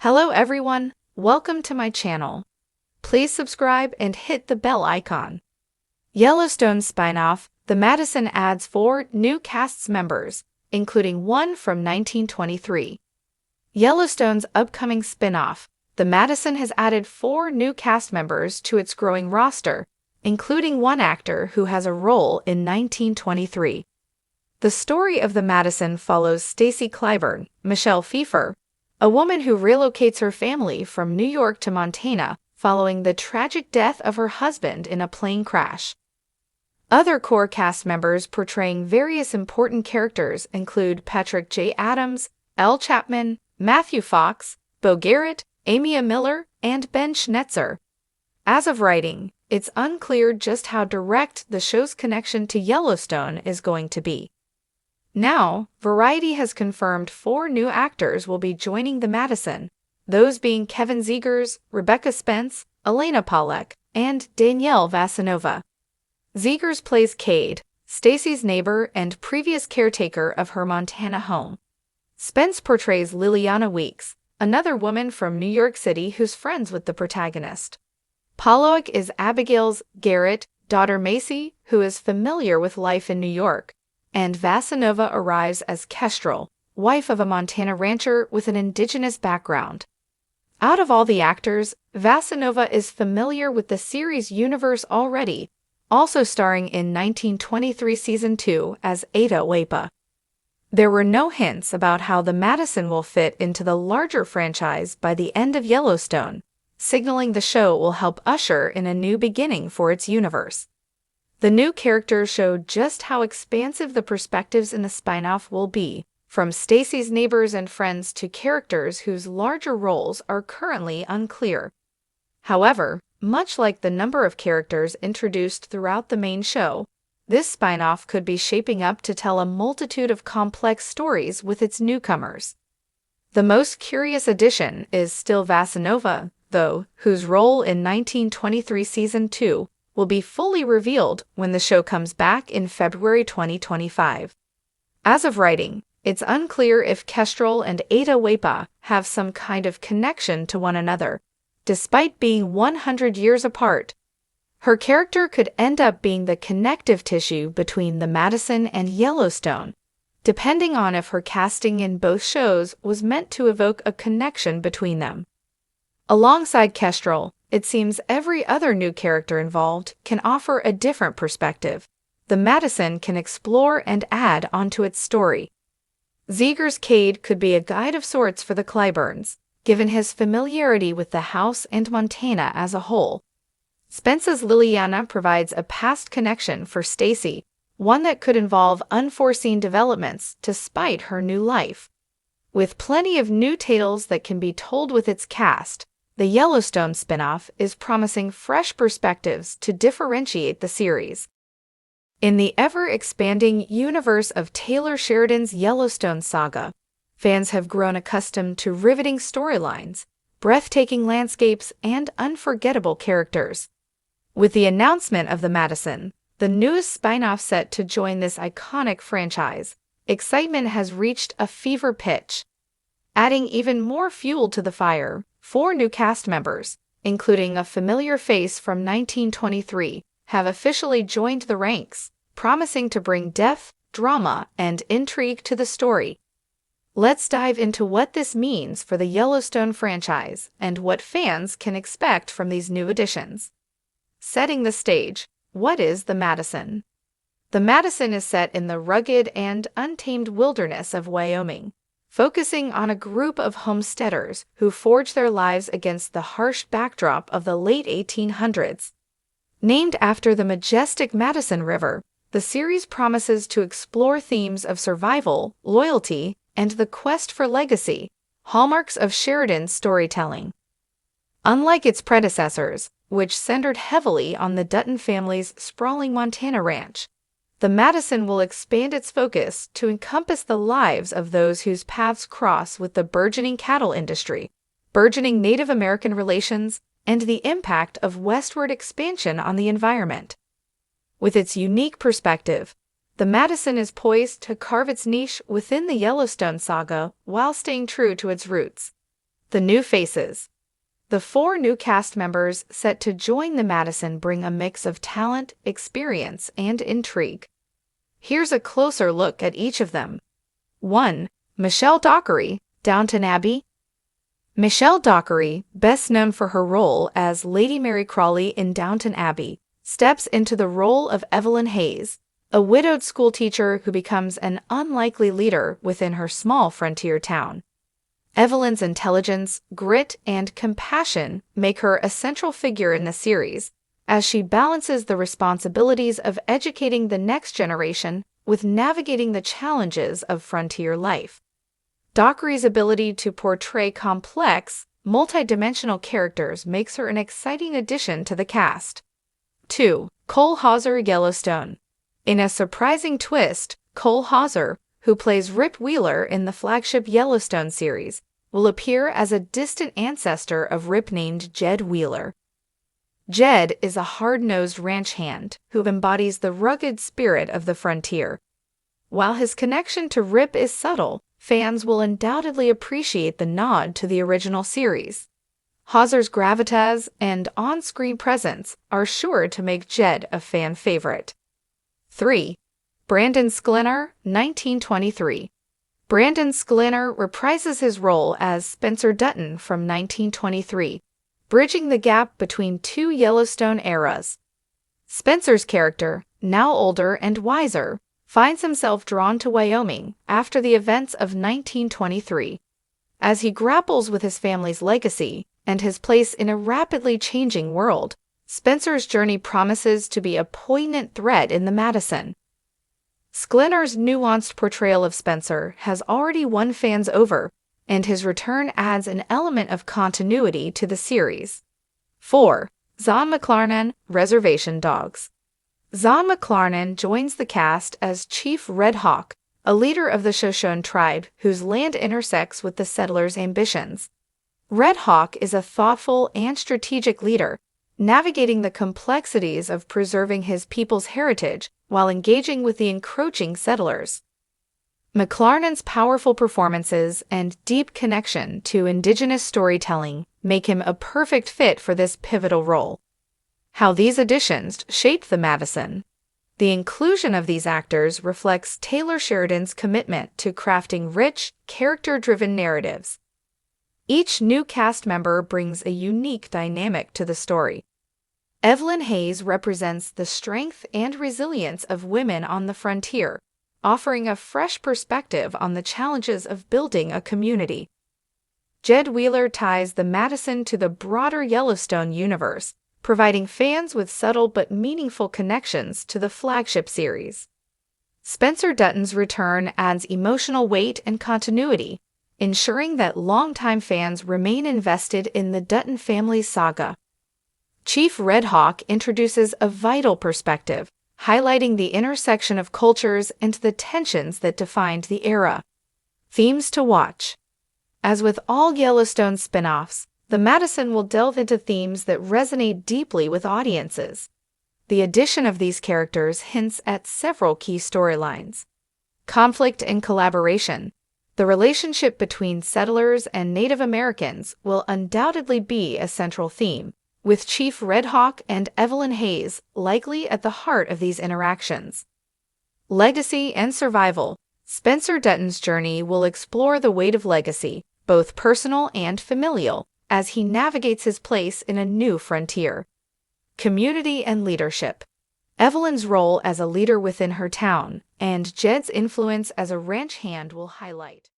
Hello everyone, welcome to my channel. Please subscribe and hit the bell icon. Yellowstone spin-off, The Madison adds 4 new cast members, including one from 1923. Yellowstone's upcoming spin-off, The Madison has added 4 new cast members to its growing roster, including one actor who has a role in 1923. The story of The Madison follows Stacy Clyburn, Michelle Pfeiffer, a woman who relocates her family from New York to Montana following the tragic death of her husband in a plane crash. Other core cast members portraying various important characters include Patrick J. Adams, Elle Chapman, Matthew Fox, Bo Garrett, Amy Miller, and Ben Schnetzer. As of writing, it's unclear just how direct the show's connection to Yellowstone is going to be. Now, Variety has confirmed 4 new actors will be joining The Madison, those being Kevin Zegers, Rebecca Spence, Elena Pollack, and Danielle Vasanova. Zegers plays Cade, Stacy's neighbor and previous caretaker of her Montana home. Spence portrays Liliana Weeks, another woman from New York City who's friends with the protagonist. Pollack is Abigail's Garrett, daughter Macy, who is familiar with life in New York, and Vasanova arrives as Kestrel, wife of a Montana rancher with an indigenous background. Out of all the actors, Vasanova is familiar with the series universe already, also starring in 1923 Season 2 as Ada Wepa. There were no hints about how The Madison will fit into the larger franchise by the end of Yellowstone, signaling the show will help usher in a new beginning for its universe. The new characters show just how expansive the perspectives in the spin-off will be, from Stacy's neighbors and friends to characters whose larger roles are currently unclear. However, much like the number of characters introduced throughout the main show, this spin-off could be shaping up to tell a multitude of complex stories with its newcomers. The most curious addition is still Vasanova, though, whose role in 1923 Season 2 will be fully revealed when the show comes back in February 2025. As of writing, it's unclear if Kestrel and Ada Wepa have some kind of connection to one another, despite being 100 years apart. Her character could end up being the connective tissue between The Madison and Yellowstone, depending on if her casting in both shows was meant to evoke a connection between them. Alongside Kestrel, it seems every other new character involved can offer a different perspective. The Madison can explore and add onto its story. Zegers' Cade could be a guide of sorts for the Clyburns, given his familiarity with the house and Montana as a whole. Spence's Liliana provides a past connection for Stacy, one that could involve unforeseen developments to spite her new life. With plenty of new tales that can be told with its cast, the Yellowstone spin-off is promising fresh perspectives to differentiate the series. In the ever-expanding universe of Taylor Sheridan's Yellowstone saga, fans have grown accustomed to riveting storylines, breathtaking landscapes, and unforgettable characters. With the announcement of The Madison, the newest spin-off set to join this iconic franchise, excitement has reached a fever pitch. Adding even more fuel to the fire, 4 new cast members, including a familiar face from 1923, have officially joined the ranks, promising to bring depth, drama, and intrigue to the story. Let's dive into what this means for the Yellowstone franchise and what fans can expect from these new additions. Setting the stage, what is The Madison? The Madison is set in the rugged and untamed wilderness of Wyoming, focusing on a group of homesteaders who forge their lives against the harsh backdrop of the late 1800s. Named after the majestic Madison River, the series promises to explore themes of survival, loyalty, and the quest for legacy, hallmarks of Sheridan's storytelling. Unlike its predecessors, which centered heavily on the Dutton family's sprawling Montana ranch, The Madison will expand its focus to encompass the lives of those whose paths cross with the burgeoning cattle industry, burgeoning Native American relations, and the impact of westward expansion on the environment. With its unique perspective, The Madison is poised to carve its niche within the Yellowstone saga while staying true to its roots. The new faces. The 4 new cast members set to join the Madison bring a mix of talent, experience, and intrigue. Here's a closer look at each of them. 1. Michelle Dockery, Downton Abbey. Michelle Dockery, best known for her role as Lady Mary Crawley in Downton Abbey, steps into the role of Evelyn Hayes, a widowed schoolteacher who becomes an unlikely leader within her small frontier town. Evelyn's intelligence, grit, and compassion make her a central figure in the series, as she balances the responsibilities of educating the next generation with navigating the challenges of frontier life. Dockery's ability to portray complex, multidimensional characters makes her an exciting addition to the cast. 2. Cole Hauser, Yellowstone. In a surprising twist, Cole Hauser, who plays Rip Wheeler in the flagship Yellowstone series, will appear as a distant ancestor of Rip named Jed Wheeler. Jed is a hard-nosed ranch hand who embodies the rugged spirit of the frontier. While his connection to Rip is subtle, fans will undoubtedly appreciate the nod to the original series. Hauser's gravitas and on-screen presence are sure to make Jed a fan favorite. 3. Brandon Sklenar, 1923. Brandon Sklenar reprises his role as Spencer Dutton from 1923, bridging the gap between 2 Yellowstone eras. Spencer's character, now older and wiser, finds himself drawn to Wyoming after the events of 1923. As he grapples with his family's legacy and his place in a rapidly changing world, Spencer's journey promises to be a poignant thread in the Madison. Sklenar's nuanced portrayal of Spencer has already won fans over, and his return adds an element of continuity to the series. 4. Zahn McClarnon, Reservation Dogs. Zahn McClarnon joins the cast as Chief Red Hawk, a leader of the Shoshone tribe whose land intersects with the settlers' ambitions. Red Hawk is a thoughtful and strategic leader, navigating the complexities of preserving his people's heritage while engaging with the encroaching settlers. McClarnon's powerful performances and deep connection to indigenous storytelling make him a perfect fit for this pivotal role. How these additions shaped the Madison. The inclusion of these actors reflects Taylor Sheridan's commitment to crafting rich, character-driven narratives. Each new cast member brings a unique dynamic to the story. Evelyn Hayes represents the strength and resilience of women on the frontier, offering a fresh perspective on the challenges of building a community. Jed Wheeler ties the Madison to the broader Yellowstone universe, providing fans with subtle but meaningful connections to the flagship series. Spencer Dutton's return adds emotional weight and continuity, ensuring that longtime fans remain invested in the Dutton family's saga. Chief Red Hawk introduces a vital perspective, highlighting the intersection of cultures and the tensions that defined the era. Themes to watch. As with all Yellowstone spin-offs, the Madison will delve into themes that resonate deeply with audiences. The addition of these characters hints at several key storylines. Conflict and collaboration. The relationship between settlers and Native Americans will undoubtedly be a central theme, with Chief Red Hawk and Evelyn Hayes likely at the heart of these interactions. Legacy and survival. Spencer Dutton's journey will explore the weight of legacy, both personal and familial, as he navigates his place in a new frontier. Community and leadership. Evelyn's role as a leader within her town and Jed's influence as a ranch hand will highlight